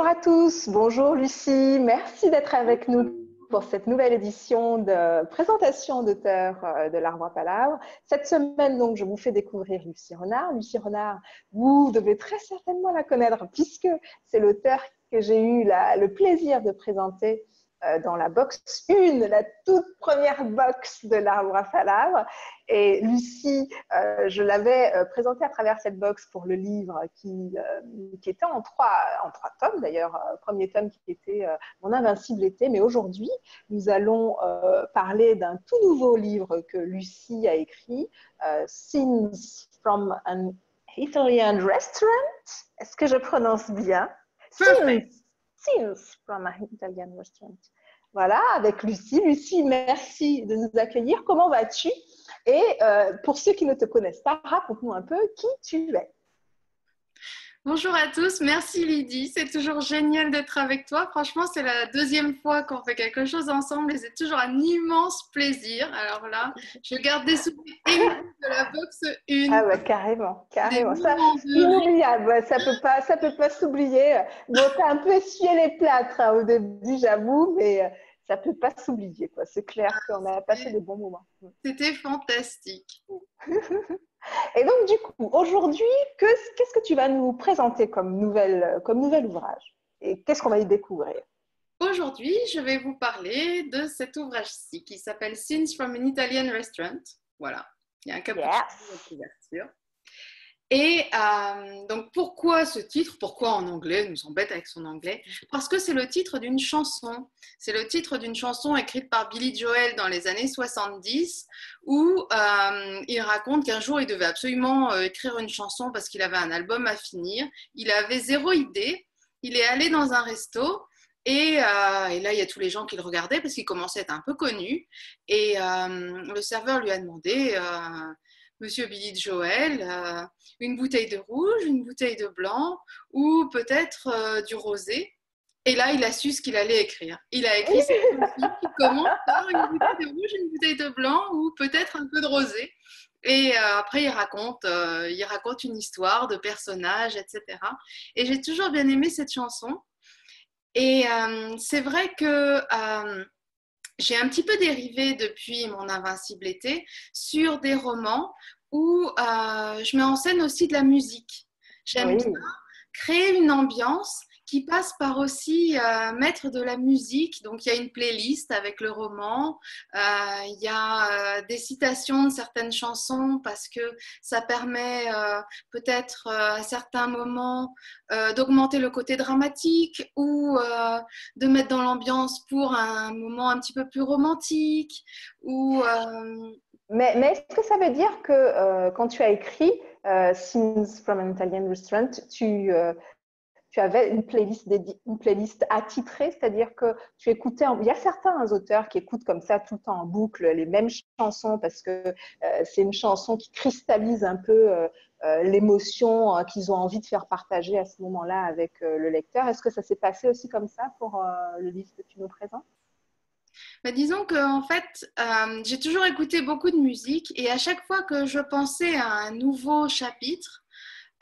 Bonjour à tous, bonjour Lucie, merci d'être avec nous pour cette nouvelle édition de présentation d'auteurs de l'Arbre à Palabre. Cette semaine, donc, je vous fais découvrir Lucie Renard. Lucie Renard, vous devez très certainement la connaître puisque c'est l'auteur que j'ai eu le plaisir de présenter dans la box 1, la toute première box de l'Arbre à Palabre. Et Lucie, je l'avais présentée à travers cette box pour le livre qui était en trois tomes, d'ailleurs, premier tome qui était Mon invincible été. Mais aujourd'hui, nous allons parler d'un tout nouveau livre que Lucie a écrit, Scenes from an Italian Restaurant. Est-ce que je prononce bien? Scenes from an Italian Restaurant. Voilà, avec Lucie. Lucie, merci de nous accueillir. Comment vas-tu? Et pour ceux qui ne te connaissent pas, raconte-nous un peu qui tu es. Bonjour à tous, merci Lydie, c'est toujours génial d'être avec toi. Franchement, c'est la deuxième fois qu'on fait quelque chose ensemble et c'est toujours un immense plaisir. Alors là, je garde des souvenirs émus de la box 1. Ah ouais, carrément. Ça, De... inoubliable, ça peut pas s'oublier. Bon, t'as un peu essuyé les plâtres au début, j'avoue, mais ça peut pas s'oublier, quoi. C'est clair qu'on a passé des bons moments. C'était fantastique. Et donc, du coup, aujourd'hui, qu'est-ce que tu vas nous présenter comme nouvel ouvrage? Et qu'est-ce qu'on va y découvrir? Aujourd'hui, je vais vous parler de cet ouvrage-ci qui s'appelle Scenes from an Italian Restaurant. Voilà, il y a un cappuccino de la couverture. Et donc, pourquoi ce titre? Pourquoi en anglais? Il nous embête avec son anglais. Parce que c'est le titre d'une chanson. C'est le titre d'une chanson écrite par Billy Joel dans les années 70 où il raconte qu'un jour, il devait absolument écrire une chanson parce qu'il avait un album à finir. Il avait zéro idée. Il est allé dans un resto et là, il y a tous les gens qui le regardaient parce qu'il commençait à être un peu connu. Et le serveur lui a demandé... Monsieur Billy Joel, une bouteille de rouge, une bouteille de blanc ou peut-être du rosé. Et là, il a su ce qu'il allait écrire. Il a écrit cette chanson qui commence par une bouteille de rouge, une bouteille de blanc ou peut-être un peu de rosé. Et après, il raconte une histoire de personnages, etc. Et j'ai toujours bien aimé cette chanson. Et c'est vrai que... j'ai un petit peu dérivé depuis Mon invincible été sur des romans où je mets en scène aussi de la musique. J'aime bien créer une ambiance qui passe par aussi mettre de la musique. Donc, il y a une playlist avec le roman. Il y a des citations de certaines chansons parce que ça permet peut-être à certains moments d'augmenter le côté dramatique ou de mettre dans l'ambiance pour un moment un petit peu plus romantique. Mais est-ce que ça veut dire que quand tu as écrit Scenes from an Italian Restaurant, tu avais une playlist attitrée, c'est-à-dire que tu écoutais, il y a certains auteurs qui écoutent comme ça tout le temps en boucle les mêmes chansons parce que c'est une chanson qui cristallise un peu l'émotion qu'ils ont envie de faire partager à ce moment-là avec le lecteur. Est-ce que ça s'est passé aussi comme ça pour le livre que tu nous présentes? Bah, disons que en fait, j'ai toujours écouté beaucoup de musique et à chaque fois que je pensais à un nouveau chapitre,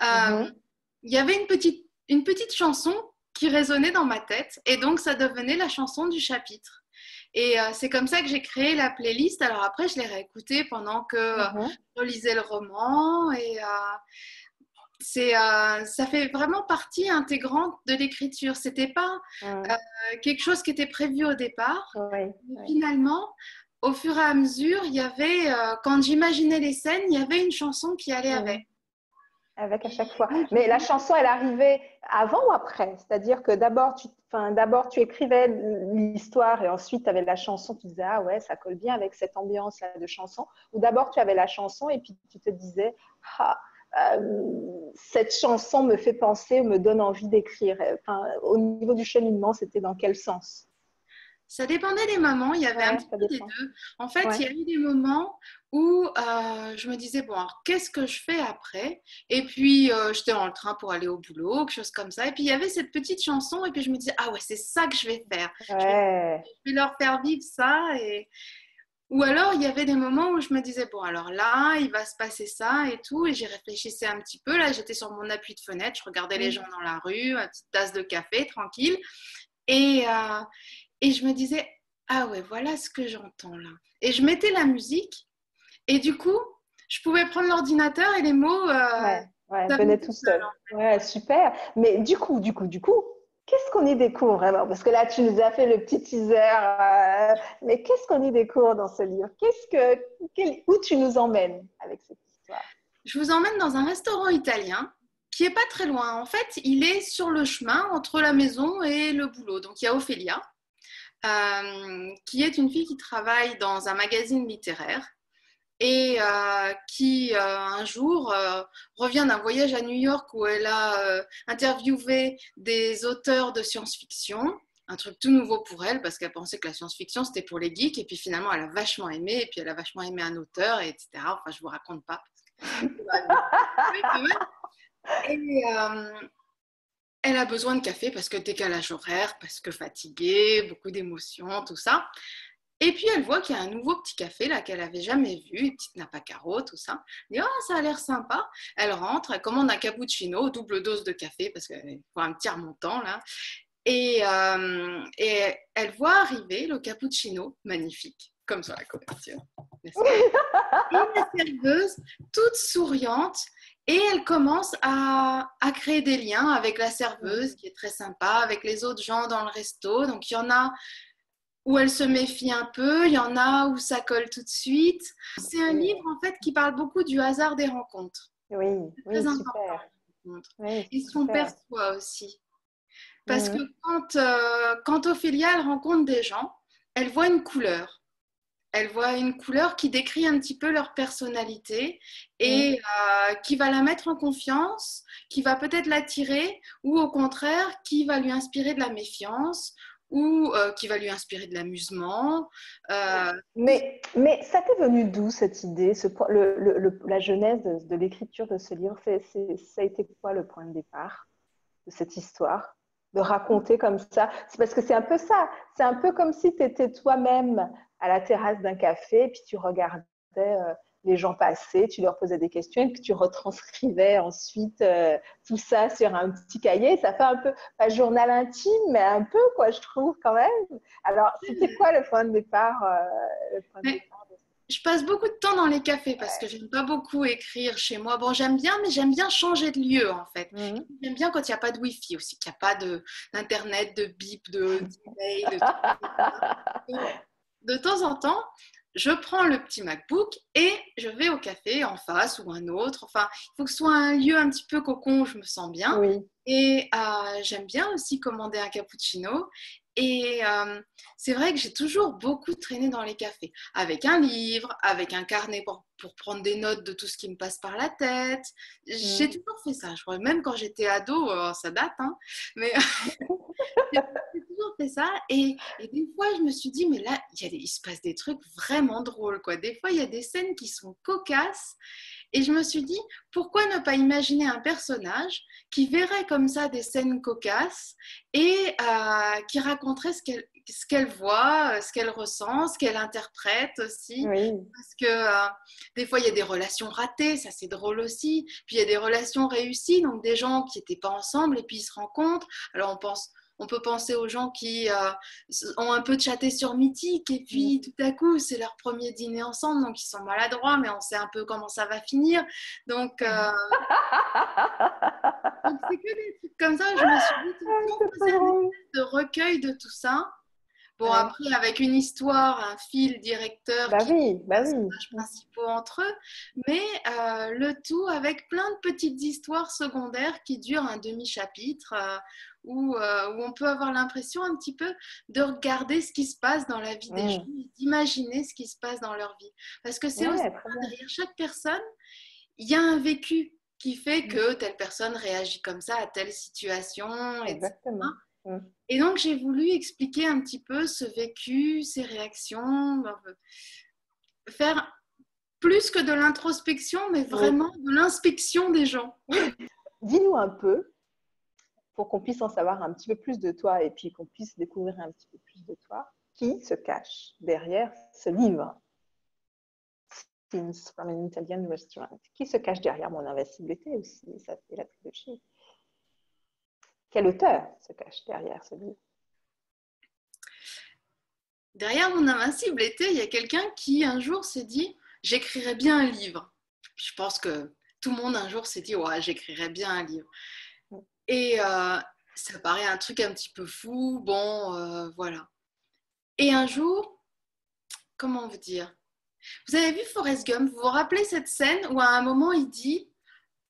il y avait une petite chanson qui résonnait dans ma tête et donc ça devenait la chanson du chapitre. Et c'est comme ça que j'ai créé la playlist. Alors après, je l'ai réécoutée pendant que je lisais le roman et ça fait vraiment partie intégrante de l'écriture. C'était pas quelque chose qui était prévu au départ. Mais finalement, au fur et à mesure, il y avait, quand j'imaginais les scènes, il y avait une chanson qui allait avec. Avec à chaque fois. Mais la chanson, elle arrivait avant ou après? C'est-à-dire que d'abord, tu écrivais l'histoire et ensuite, tu avais la chanson, tu disais, ah ouais, ça colle bien avec cette ambiance-là de chanson. Ou d'abord, tu avais la chanson et puis tu te disais, ah, cette chanson me fait penser, me donne envie d'écrire. Enfin, au niveau du cheminement, c'était dans quel sens? Ça dépendait des moments, il y avait un petit peu des deux. En fait, il y a eu des moments où je me disais, bon, alors qu'est-ce que je fais après? Et puis, j'étais dans le train pour aller au boulot, quelque chose comme ça. Et puis, il y avait cette petite chanson et puis je me disais, ah ouais, c'est ça que je vais faire. Je vais leur faire vivre ça. Ou alors, il y avait des moments où je me disais, bon, alors là, il va se passer ça et tout. Et j'y réfléchissais un petit peu. Là, j'étais sur mon appui de fenêtre, je regardais les gens dans la rue, une petite tasse de café, tranquille. Et, et je me disais, ah ouais, voilà ce que j'entends là. Et je mettais la musique. Et du coup, je pouvais prendre l'ordinateur et les mots, Ouais, ouais, ça venait venait tout tout seul, seul. hein. Ouais, super. Mais du coup, qu'est-ce qu'on y découvre vraiment? Parce que là, tu nous as fait le petit teaser. Mais qu'est-ce qu'on y découvre dans ce livre? Où tu nous emmènes avec cette histoire? Je vous emmène dans un restaurant italien qui est pas très loin. En fait, il est sur le chemin entre la maison et le boulot. Donc, il y a Ophélia, qui est une fille qui travaille dans un magazine littéraire et qui un jour revient d'un voyage à New York où elle a interviewé des auteurs de science-fiction, un truc tout nouveau pour elle parce qu'elle pensait que la science-fiction c'était pour les geeks et puis finalement elle a vachement aimé et puis elle a vachement aimé un auteur et etc. Enfin je vous raconte pas. Et elle a besoin de café parce que décalage horaire, parce que fatiguée, beaucoup d'émotions, tout ça. Et puis elle voit qu'il y a un nouveau petit café là qu'elle n'avait jamais vu, une petite nappe à carreaux, tout ça. Elle dit oh ça a l'air sympa. Elle rentre, elle commande un cappuccino, double dose de café parce qu'il faut un petit remontant là. Et elle voit arriver le cappuccino magnifique, comme sur la couverture, n'est-ce pas? Et la serveuse, toute souriante, et elle commence à créer des liens avec la serveuse qui est très sympa, avec les autres gens dans le resto. Donc il y en a où elle se méfie un peu, il y en a où ça colle tout de suite. C'est un livre en fait qui parle beaucoup du hasard des rencontres. Oui, C'est oui, très important super. les rencontres. Oui, Et ce qu'on super. perçoit aussi. Parce que Mhm. quand Ophélia elle rencontre des gens, elle voit une couleur. Elle voit une couleur qui décrit un petit peu leur personnalité Mhm. et qui va la mettre en confiance, qui va peut-être l'attirer ou au contraire qui va lui inspirer de la méfiance ou qui va lui inspirer de l'amusement. Euh, Mais ça t'est venu d'où cette idée, la genèse de l'écriture de ce livre? Ça a été quoi le point de départ de cette histoire? De raconter comme ça? C'est parce que c'est un peu ça. C'est un peu comme si tu étais toi-même à la terrasse d'un café et puis tu regardais les gens passer, tu leur posais des questions et que tu retranscrivais ensuite tout ça sur un petit cahier. Ça fait un peu, pas journal intime, mais un peu, quoi, je trouve quand même. Alors, c'était quoi le point de départ, le point de mais départ de... je passe beaucoup de temps dans les cafés parce que Ouais. j'aime pas beaucoup écrire chez moi. Bon, j'aime bien, mais j'aime bien changer de lieu en fait. Mhm. J'aime bien quand il n'y a pas de wifi aussi, qu'il n'y a pas d'internet, de bip, d'email, de trucs. De temps en temps, je prends le petit MacBook et je vais au café en face ou un autre. Enfin, il faut que ce soit un lieu un petit peu cocon où je me sens bien. Oui. Et j'aime bien aussi commander un cappuccino. Et c'est vrai que j'ai toujours beaucoup traîné dans les cafés, avec un livre, avec un carnet pour prendre des notes de tout ce qui me passe par la tête. J'ai Mhm. toujours fait ça, je crois. Même quand j'étais ado, ça date, hein, mais j'ai toujours fait ça et des fois je me suis dit mais là il se passe des trucs vraiment drôles quoi. Des fois il y a des scènes qui sont cocasses et je me suis dit pourquoi ne pas imaginer un personnage qui verrait comme ça des scènes cocasses et qui raconterait ce qu'elle voit, ce qu'elle ressent, ce qu'elle interprète aussi. Oui. Parce que des fois, il y a des relations ratées, ça c'est drôle aussi. Puis il y a des relations réussies, donc des gens qui n'étaient pas ensemble et puis ils se rencontrent. Alors on peut penser aux gens qui ont un peu chatté sur Mythique et puis tout à coup c'est leur premier dîner ensemble, donc ils sont maladroits, mais on sait un peu comment ça va finir. Donc donc c'est que des trucs comme ça. Je me suis dit, tiens, si on C'est trop faisait un drôle. espèce de recueil de tout ça. Bon, Ouais. après, avec une histoire, un fil directeur Bah qui lie oui, les bah oui. personnages principaux entre eux, mais le tout avec plein de petites histoires secondaires qui durent un demi-chapitre, où on peut avoir l'impression un petit peu de regarder ce qui se passe dans la vie des gens, Mm. et d'imaginer ce qui se passe dans leur vie. Parce que c'est aussi Ouais, très ça, bien. derrière chaque personne, il y a un vécu qui fait Mm. que telle personne réagit comme ça à telle situation, etc. Exactement. Mm. Et donc, j'ai voulu expliquer un petit peu ce vécu, ces réactions, faire plus que de l'introspection, mais Oui. vraiment de l'inspection des gens. Dis-nous un peu, pour qu'on puisse en savoir un petit peu plus de toi et puis qu'on puisse découvrir un petit peu plus de toi, qui se cache derrière ce livre? Scenes from an Italian Restaurant. Qui se cache derrière mon invincibilité aussi? Ça, c'est la trilogie. Quel auteur se cache derrière ce livre? Derrière mon invincibilité, il y a quelqu'un qui un jour s'est dit « j'écrirais bien un livre ». Je pense que tout le monde un jour s'est dit « ouais, j'écrirais bien un livre ». Et ça paraît un truc un petit peu fou, bon, voilà. Et un jour, comment vous dire? Vous avez vu Forrest Gump? Vous vous rappelez cette scène où à un moment il dit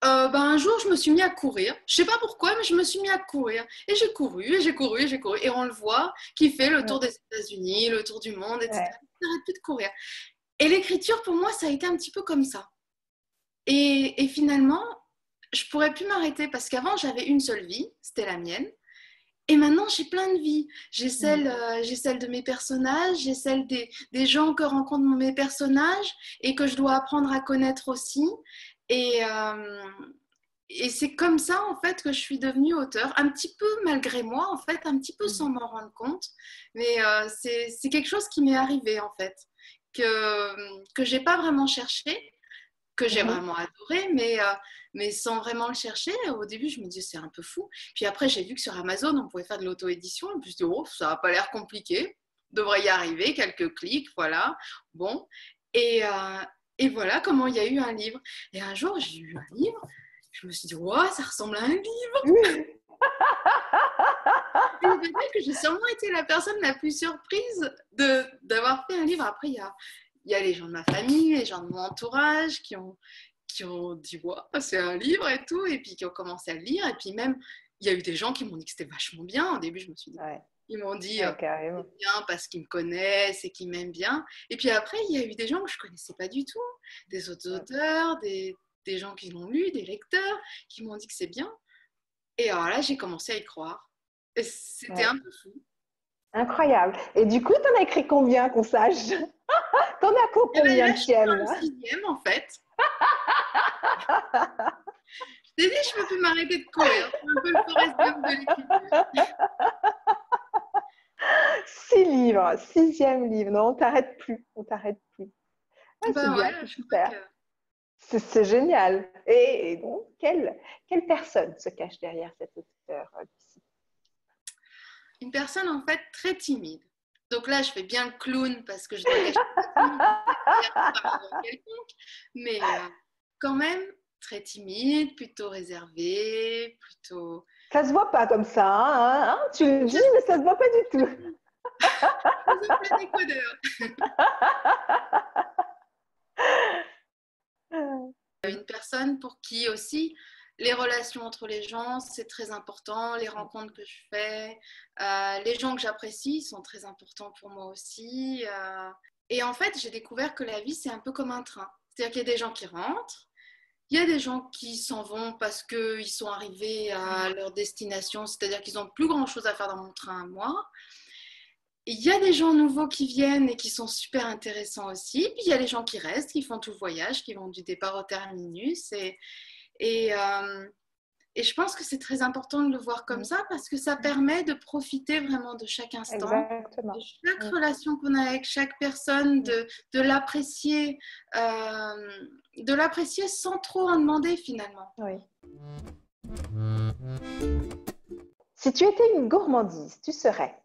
un jour je me suis mis à courir, je sais pas pourquoi mais je me suis mis à courir et j'ai couru et j'ai couru et j'ai couru et on le voit qui fait le tour des États-Unis, le tour du monde, etc. Il n'arrête plus de courir. Et l'écriture pour moi ça a été un petit peu comme ça. Et finalement je pourrais plus m'arrêter parce qu'avant j'avais une seule vie, c'était la mienne. Et maintenant, j'ai plein de vies. J'ai celle de mes personnages, j'ai celle des gens que rencontrent mes personnages et que je dois apprendre à connaître aussi. Et c'est comme ça, en fait, que je suis devenue auteure. Un petit peu malgré moi, en fait, un petit peu sans m'en rendre compte. Mais c'est quelque chose qui m'est arrivé, en fait, que je n'ai pas vraiment cherché, que j'ai vraiment adoré, mais sans vraiment le chercher. Au début, je me disais, c'est un peu fou. Puis après, j'ai vu que sur Amazon, on pouvait faire de l'auto-édition. Et puis, je me suis dit, oh, ça n'a pas l'air compliqué. On devrait y arriver, quelques clics, voilà. Bon. Et voilà comment il y a eu un livre. Et un jour, j'ai eu un livre. Je me suis dit, wow, ça ressemble à un livre. Et je veux dire que j'ai sûrement été la personne la plus surprise d'avoir fait un livre. Après, il y a les gens de ma famille, les gens de mon entourage qui ont dit wow, c'est un livre et tout, et puis qui ont commencé à le lire. Et puis même, il y a eu des gens qui m'ont dit que c'était vachement bien. Au début, je me suis dit, ils m'ont dit c'est bien parce qu'ils me connaissent et qu'ils m'aiment bien. Et puis après, il y a eu des gens que je ne connaissais pas du tout, des autres auteurs, des gens qui l'ont lu, des lecteurs qui m'ont dit que c'est bien. Et alors là, j'ai commencé à y croire. Et c'était un peu fou. Incroyable. Et du coup, t'en as écrit combien qu'on sache? T'en as combien de tiennes? Je suis dans le 6e en fait. Je t'ai dit, je ne peux plus m'arrêter de courir. C'est un peu le Forrest Gump de l'écriture. 6 livres, 6e livre. Non, on t'arrête plus. On t'arrête plus. Ouais, c'est bien, c'est super. C'est génial. Et donc, quelle personne se cache derrière cet auteur, Lucie? Une personne en fait très timide. Donc là, je fais bien le clown parce que je dois cacher quelconque, mais quand même très timide, plutôt réservée, plutôt... Ça se voit pas comme ça, hein? Tu le dis, mais ça se voit pas du tout. Vous appelez décodeur. Une personne pour qui aussi les relations entre les gens, c'est très important. Les rencontres que je fais, les gens que j'apprécie sont très importants pour moi aussi. Et en fait, j'ai découvert que la vie, c'est un peu comme un train. C'est-à-dire qu'il y a des gens qui rentrent, il y a des gens qui s'en vont parce qu'ils sont arrivés à leur destination, c'est-à-dire qu'ils n'ont plus grand-chose à faire dans mon train à moi. Il y a des gens nouveaux qui viennent et qui sont super intéressants aussi. Puis il y a les gens qui restent, qui font tout le voyage, qui vont du départ au terminus. Et je pense que c'est très important de le voir comme ça parce que ça permet de profiter vraiment de chaque instant, exactement, de chaque relation qu'on a avec chaque personne, de l'apprécier sans trop en demander finalement. Oui. Si tu étais une gourmandise, tu serais?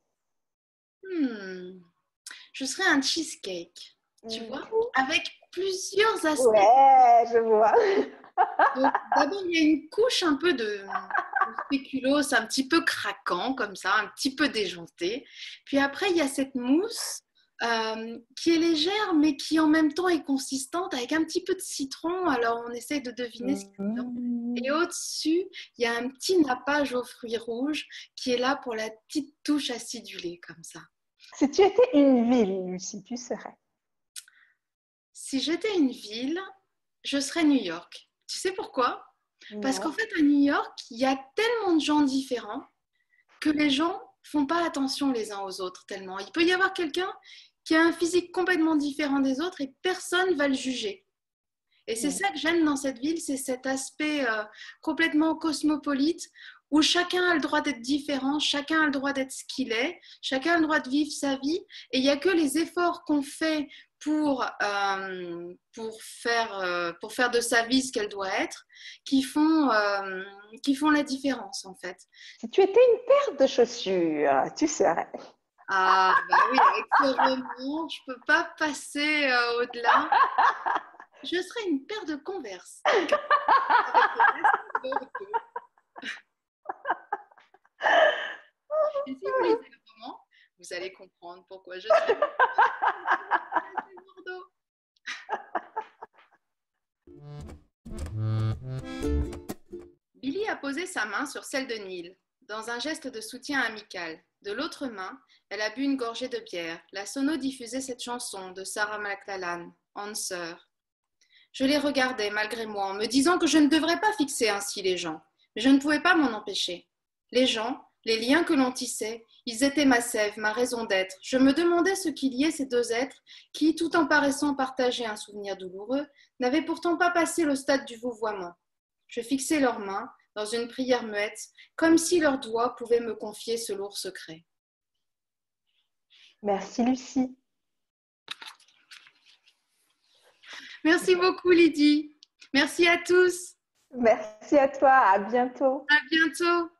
Je serais un cheesecake, tu vois, avec plusieurs aspects. Ouais, je vois. D'abord, il y a une couche un peu de spéculoos, un petit peu craquant comme ça, un petit peu déjanté. Puis après, il y a cette mousse qui est légère, mais qui en même temps est consistante, avec un petit peu de citron. Alors, on essaie de deviner ce qu'il y a dedans. Et au-dessus, il y a un petit nappage aux fruits rouges qui est là pour la petite touche acidulée, comme ça. Si tu étais une ville, Lucie, tu serais? Si j'étais une ville, je serais New York. Tu sais pourquoi? Parce qu'en fait, à New York, il y a tellement de gens différents que les gens font pas attention les uns aux autres tellement. Il peut y avoir quelqu'un qui a un physique complètement différent des autres et personne ne va le juger. Et c'est ça que j'aime dans cette ville, c'est cet aspect complètement cosmopolite où chacun a le droit d'être différent, chacun a le droit d'être ce qu'il est, chacun a le droit de vivre sa vie et il n'y a que les efforts qu'on fait pour faire de sa vie ce qu'elle doit être, qui font la différence en fait. Si tu étais une paire de chaussures, tu serais. Ah, bah oui, avec ce roman, je ne peux pas passer au-delà. Je serais une paire de Converse. Avec le reste de Bordeaux. Et si vous lisez le roman, vous allez comprendre pourquoi je suis Bordeaux. Billy a posé sa main sur celle de Neil, dans un geste de soutien amical. De l'autre main, elle a bu une gorgée de bière. La sono diffusait cette chanson de Sarah McLachlan, Answer. Je les regardais malgré moi en me disant que je ne devrais pas fixer ainsi les gens, mais je ne pouvais pas m'en empêcher. Les gens, les liens que l'on tissait, ils étaient ma sève, ma raison d'être. Je me demandais ce qu'il y ait ces deux êtres qui, tout en paraissant partager un souvenir douloureux, n'avaient pourtant pas passé le stade du vouvoiement. Je fixais leurs mains dans une prière muette, comme si leurs doigts pouvaient me confier ce lourd secret. Merci Lucie. Merci beaucoup Lydie. Merci à tous. Merci à toi. À bientôt. À bientôt.